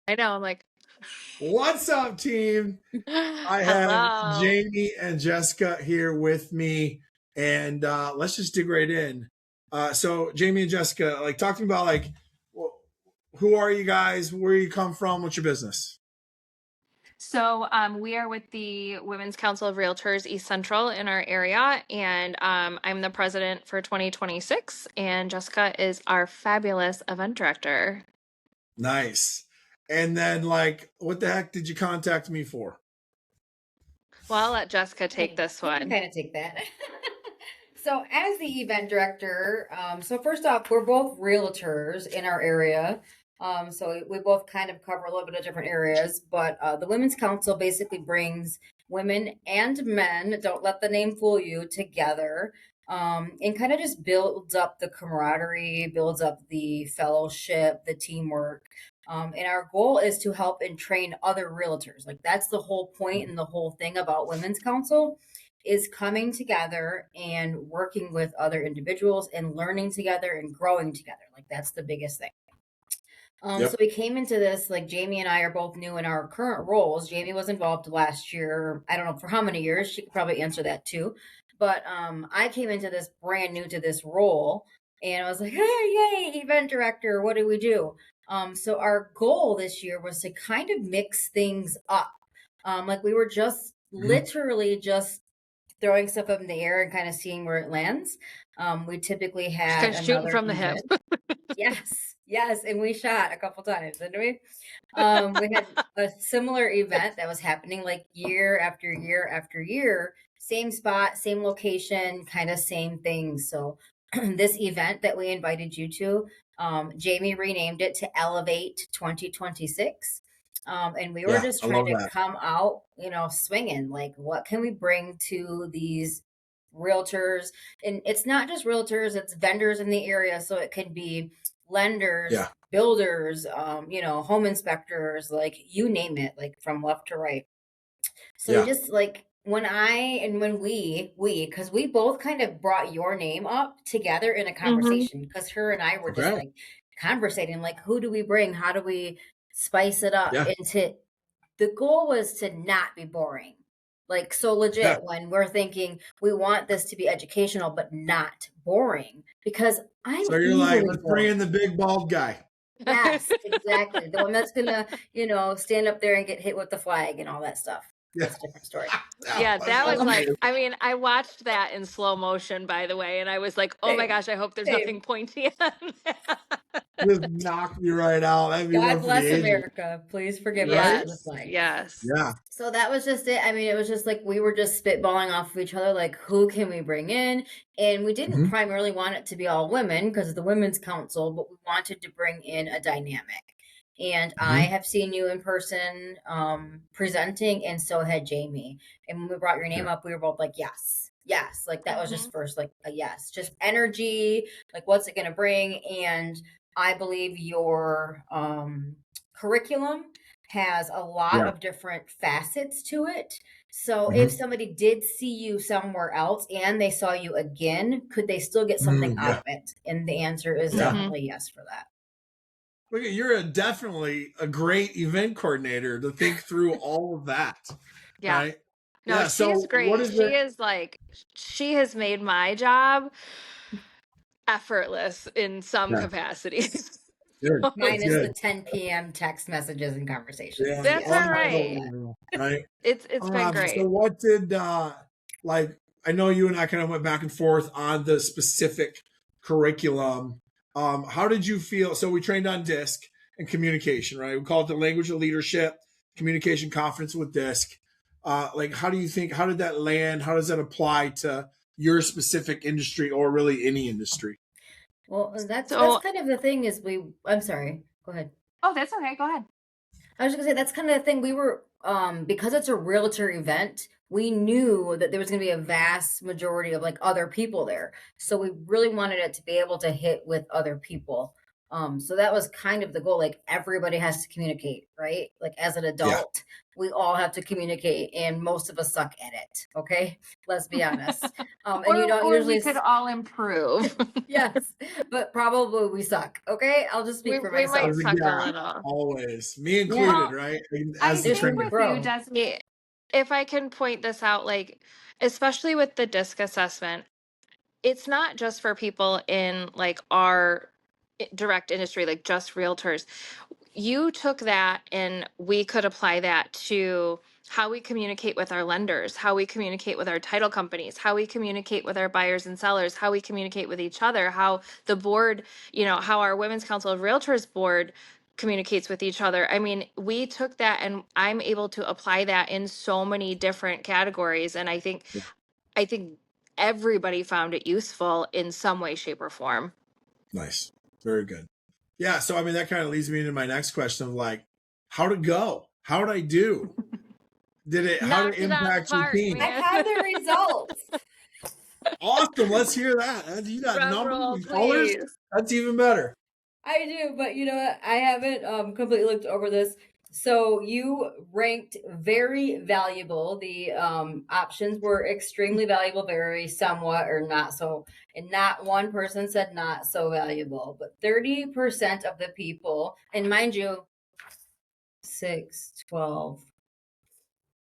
I know. I'm like, What's up, team? I have hello. Jamie and Jessica here with me, and let's just dig right in. So, Jamie and Jessica, like, talk to me about who are you guys? Where you come from? What's your business? So, we are with the Women's Council of Realtors East Central in our area, and I'm the president for 2026, and Jessica is our fabulous event director. Nice. And then, like, what the heck did you contact me for? Well, I'll let Jessica take this I can one. kind of take that. So, as the event director, so first off, we're both realtors in our area. So we both kind of cover a little bit of different areas, but the Women's Council basically brings women and men, don't let the name fool you, together, and kind of just builds up the camaraderie, builds up the fellowship, the teamwork. And our goal is to help and train other realtors. Like that's the whole point and the whole thing about Women's Council is coming together and working with other individuals and learning together and growing together. Like that's the biggest thing. So Yep. we came into this, like Jamie and I are both new in our current roles. Jamie was involved last year. I don't know for how many years. She could probably answer that too. But I came into this brand new to this role and I was like, hey, yay, event director. What do we do? So our goal this year was to kind of mix things up. Like we were just Mhm. literally just throwing stuff up in the air and kind of seeing where it lands. We typically Just had kind of shooting another from the hip. event. Yes, yes, and we shot a couple times, didn't we? We had a similar event that was happening like year after year after year, same spot, same location, kind of same thing. So this event that we invited you to, Jamie renamed it to Elevate 2026. And we were Yeah, just I trying love to that. come out, swinging. Like, what can we bring to these realtors? And it's not just realtors, it's vendors in the area. So it could be lenders, Yeah. builders, home inspectors, like you name it, like from left to right. So we Yeah. just like when because we both kind of brought your name up together in a Hmm. conversation because her and I were just Okay. like conversating, like who do we bring? How do we spice it up? Yeah. The goal was to not be boring. Like so Yeah. legit when we're thinking we want this to be educational but not boring because I'm So you're like, easily let's bring bored. in the big bald guy. Yes, exactly. The one that's gonna, stand up there and get hit with the flag and all that stuff. Yeah. That's a different story. Yeah. Yeah, That's that was Um, like, awesome. I mean, I watched that in slow motion, by the way, and I was like, oh my same, gosh, I hope there's same. nothing pointy on that. Just knock me right out. That'd be God one for the bless ages, America. Please forgive us right? for the Yes, flag. yes. Yeah. So that was just it. I mean, it was just like we were just spitballing off of each other, like who can we bring in? And we didn't Mhm. primarily want it to be all women because of the Women's Council, but we wanted to bring in a dynamic. And I Mhm. have seen you in person presenting, and so had Jamie. And when we brought your name Yeah. up, we were both like, yes, yes. Like that was Hmm. just first, like a yes, just energy. Like, what's it going to bring? And I believe your curriculum has a lot Yeah. of different facets to it. So if Mhm. somebody did see you somewhere else and they saw you again, could they still get something out Yeah. of it? And the answer is Yeah. Hmm. definitely yes for that. Look, you're definitely a great event coordinator to think through all of that, Yeah. right? No, Yeah. So she's what great. is it? She is like, she has made my job effortless in some Yeah. capacities. Good. That's Minus the good. 10 p.m. text messages and conversations. Yeah. That's Yes, all minus right. Unbelievable. Right. It's been So great. what did like I know you and I kind of went back and forth on the specific curriculum. How did you feel? So we trained on DISC and communication, right? We call it the language of leadership, communication confidence with DISC. Like how do you think how did that land? How does that apply to your specific industry or really any industry? well, that's So, kind of the thing is I'm sorry. Go ahead. oh, that's okay. Go ahead. I was just gonna say that's kind of the thing. We were because it's a realtor event, we knew that there was gonna be a vast majority of like other people there. So we really wanted it to be able to hit with other people. So that was kind of the goal. Like everybody has to communicate, right? Like as an Yeah. adult, we all have to communicate, and most of us suck at it. Okay, let's be honest. And you don't Or usually we could all improve. yes, but probably we suck. Okay, I'll just speak for We might myself. suck a Yeah, little. always. Me Yeah, included, Well, right? I As the there's think room to trainer. with you, grow. Desi, if I can point this out, like, especially with the disc assessment, it's not just for people in like our direct industry, like just realtors. You took that and we could apply that to how we communicate with our lenders, how we communicate with our title companies, how we communicate with our buyers and sellers, how we communicate with each other, how the board, how our Women's Council of Realtors board communicates with each other. I mean, we took that and I'm able to apply that in so many different categories. And I think everybody found it useful in some way, shape, or form. Nice. Very good. Yeah. So, I mean, that kind of leads me into my next question of like, how'd it go? How'd I do? How did Knocked it it out of the impact your park, team? I man. have the results. Awesome. Let's hear that. You got Drum numbers roll, and colors? please. That's even better. I do, but you know what? I haven't completely looked over this. So you ranked very valuable. The options were extremely valuable, very somewhat or not so, and not one person said not so valuable, but 30% of the people, and mind you, 6, 12.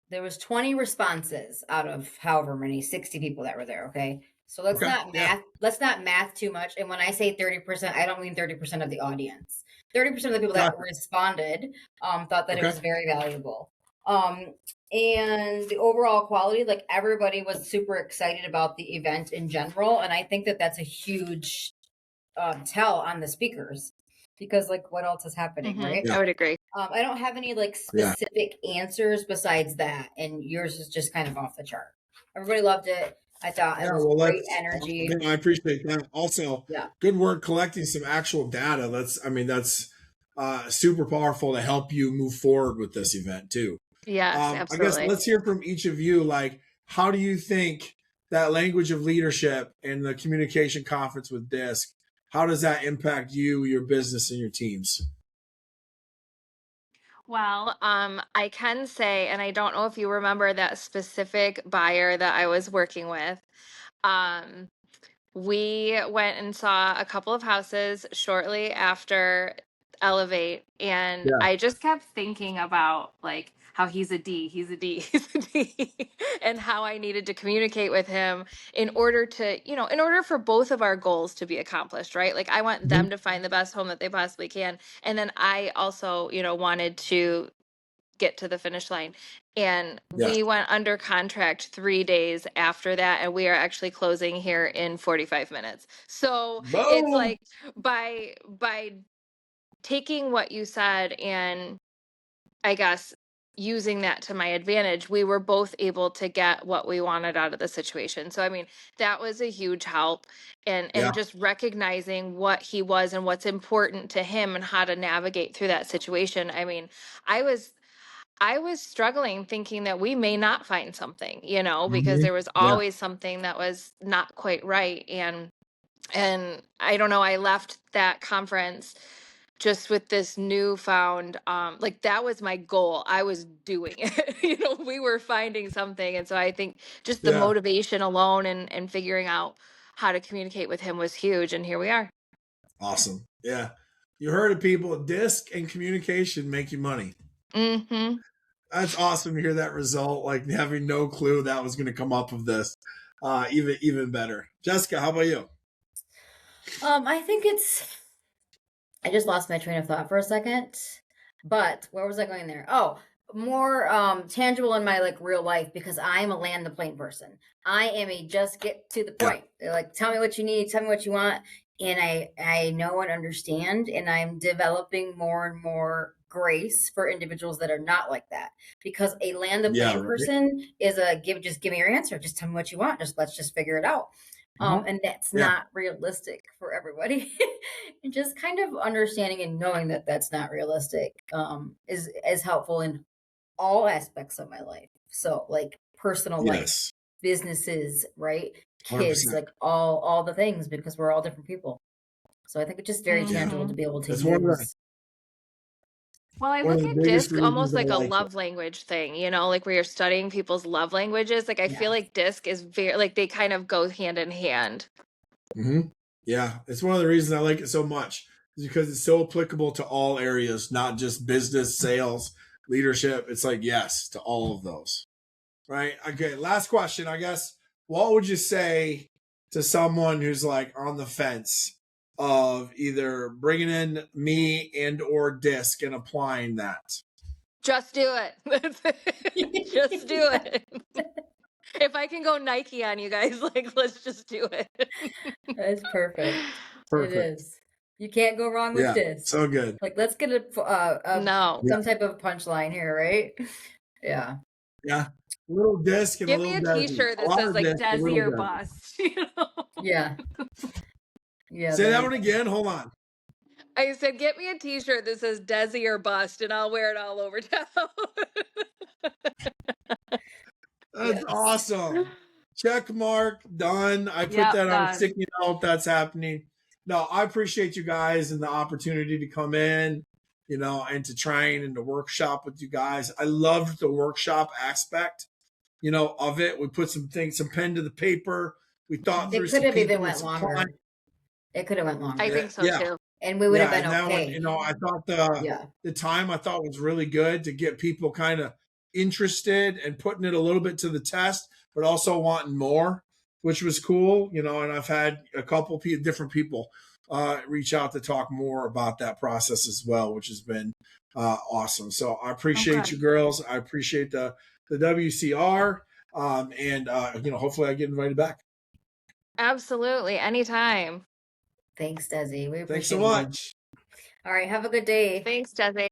There was 20 responses out of however many 60 people that were there. Okay, so let's Okay. not Yeah. math. Let's not math too much. And when I say 30%, I don't mean 30% of the audience. 30% of the people that Gotcha. responded thought that it Okay. was very valuable. And the overall quality, like everybody was super excited about the event in general, and I think that that's a huge tell on the speakers, because like what else is happening, right? I would agree. I don't have any like Yeah. specific answers besides that, and yours is just kind of off the chart. Everybody loved it. I thought it Yeah. was Well, great energy. I appreciate that. Also, Yeah. good work collecting some actual data. That's super powerful to help you move forward with this event too. Yes, I guess absolutely. let's hear from each of you. Like, how do you think that language of leadership and the communication conference with DISC, how does that impact you, your business, and your teams? Well, I can say, and I don't know if you remember that specific buyer that I was working with. Um, we went and saw a couple of houses shortly after Elevate, and Yeah. I just kept thinking about like how he's a D, he's a D, he's a D, and how I needed to communicate with him in order to, in order for both of our goals to be accomplished, right? Like I want them to find the best home that they possibly can, and then I also, wanted to get to the finish line. And Yes. we went under contract 3 days after that, and we are actually closing here in 45 minutes. So it's Boom. like by taking what you said and I guess using that to my advantage, we were both able to get what we wanted out of the situation. So I mean, that was a huge help, and Yeah. just recognizing what he was and what's important to him and how to navigate through that situation. I mean, I was struggling thinking that we may not find something, because there was Yeah. always something that was not quite right. And I don't know, I left that conference just with this newfound like that was my goal. I was doing it. We were finding something. And so I think just the Yeah. motivation alone and figuring out how to communicate with him was huge. And here we are. Awesome. Yeah. You heard it, people. DISC and communication make you money. Mm-hmm. That's awesome to hear that result. Like having no clue that was going to come up of this. Even better. Jessica, how about you? I think I just lost my train of thought for a second. But where was I going there? Oh, more tangible in my like real life, because I'm a land the plane person. I am a just get to the point. They're like, tell me what you need, tell me what you want, and I know and understand, and I'm developing more and more grace for individuals that are not like that, because a land the Yeah. plane Right. person is just give me your answer, just tell me what you want, let's just figure it out. And that's Yeah. not realistic for everybody. And just kind of understanding and knowing that that's not realistic is helpful in all aspects of my life. So like personal life, Yes. businesses, right? 100%. Kids, like all the things, because we're all different people. So I think it's just very Yeah. tangible to be able to That's one of the use. Well, I one of look the at biggest DISC reasons almost I like a like it. love language thing, you know, like where you're studying people's love languages. Like I feel Yes. like DISC is very like they kind of go hand in hand. Yeah, it's one of the reasons I like it so much is because it's so applicable to all areas, not just business, sales, leadership. It's like yes to all of those. Right. Okay. Last question, I guess. What would you say to someone who's like on the fence of either bringing in me and or disc and applying that? Just do it. Just do it. If I can go Nike on you guys, like let's just do it. That's perfect. It Perfect. is. You can't go wrong with Yeah. this. So good. Like, let's get No. Yeah. some type of punchline here, right? Yeah. Yeah. A little disc and a Give me little a Desi. t-shirt A that lot says of like disc, a Desi little or Desi. bust, you know? Yeah. Yeah. Say there that you one go. again. Hold on. I said, get me a t-shirt that says Desi or bust and I'll wear it all over town. That's Yes. awesome. Check mark, done. I put Yep, that on a done. sticky note. That's happening. No, I appreciate you guys and the opportunity to come in, you know, and to train and to workshop with you guys. I loved the workshop aspect, you know, of it. We put some things, some pen to the paper. We thought through It could some have even people with went some longer. clients. It could have went I longer. think so Yeah. too. And we would have Yeah, been and that one, okay. you know, I thought Yeah. the time I thought was really good to get people kind of interested and putting it a little bit to the test, but also wanting more, which was cool, you know. And I've had a couple different people reach out to talk more about that process as well, which has been awesome. So I appreciate you girls. I appreciate the WCR, and you know, hopefully I get invited back. Absolutely. Anytime. Thanks, Desi. We Thanks so appreciate you. much. All right. Have a good day. Thanks, Desi.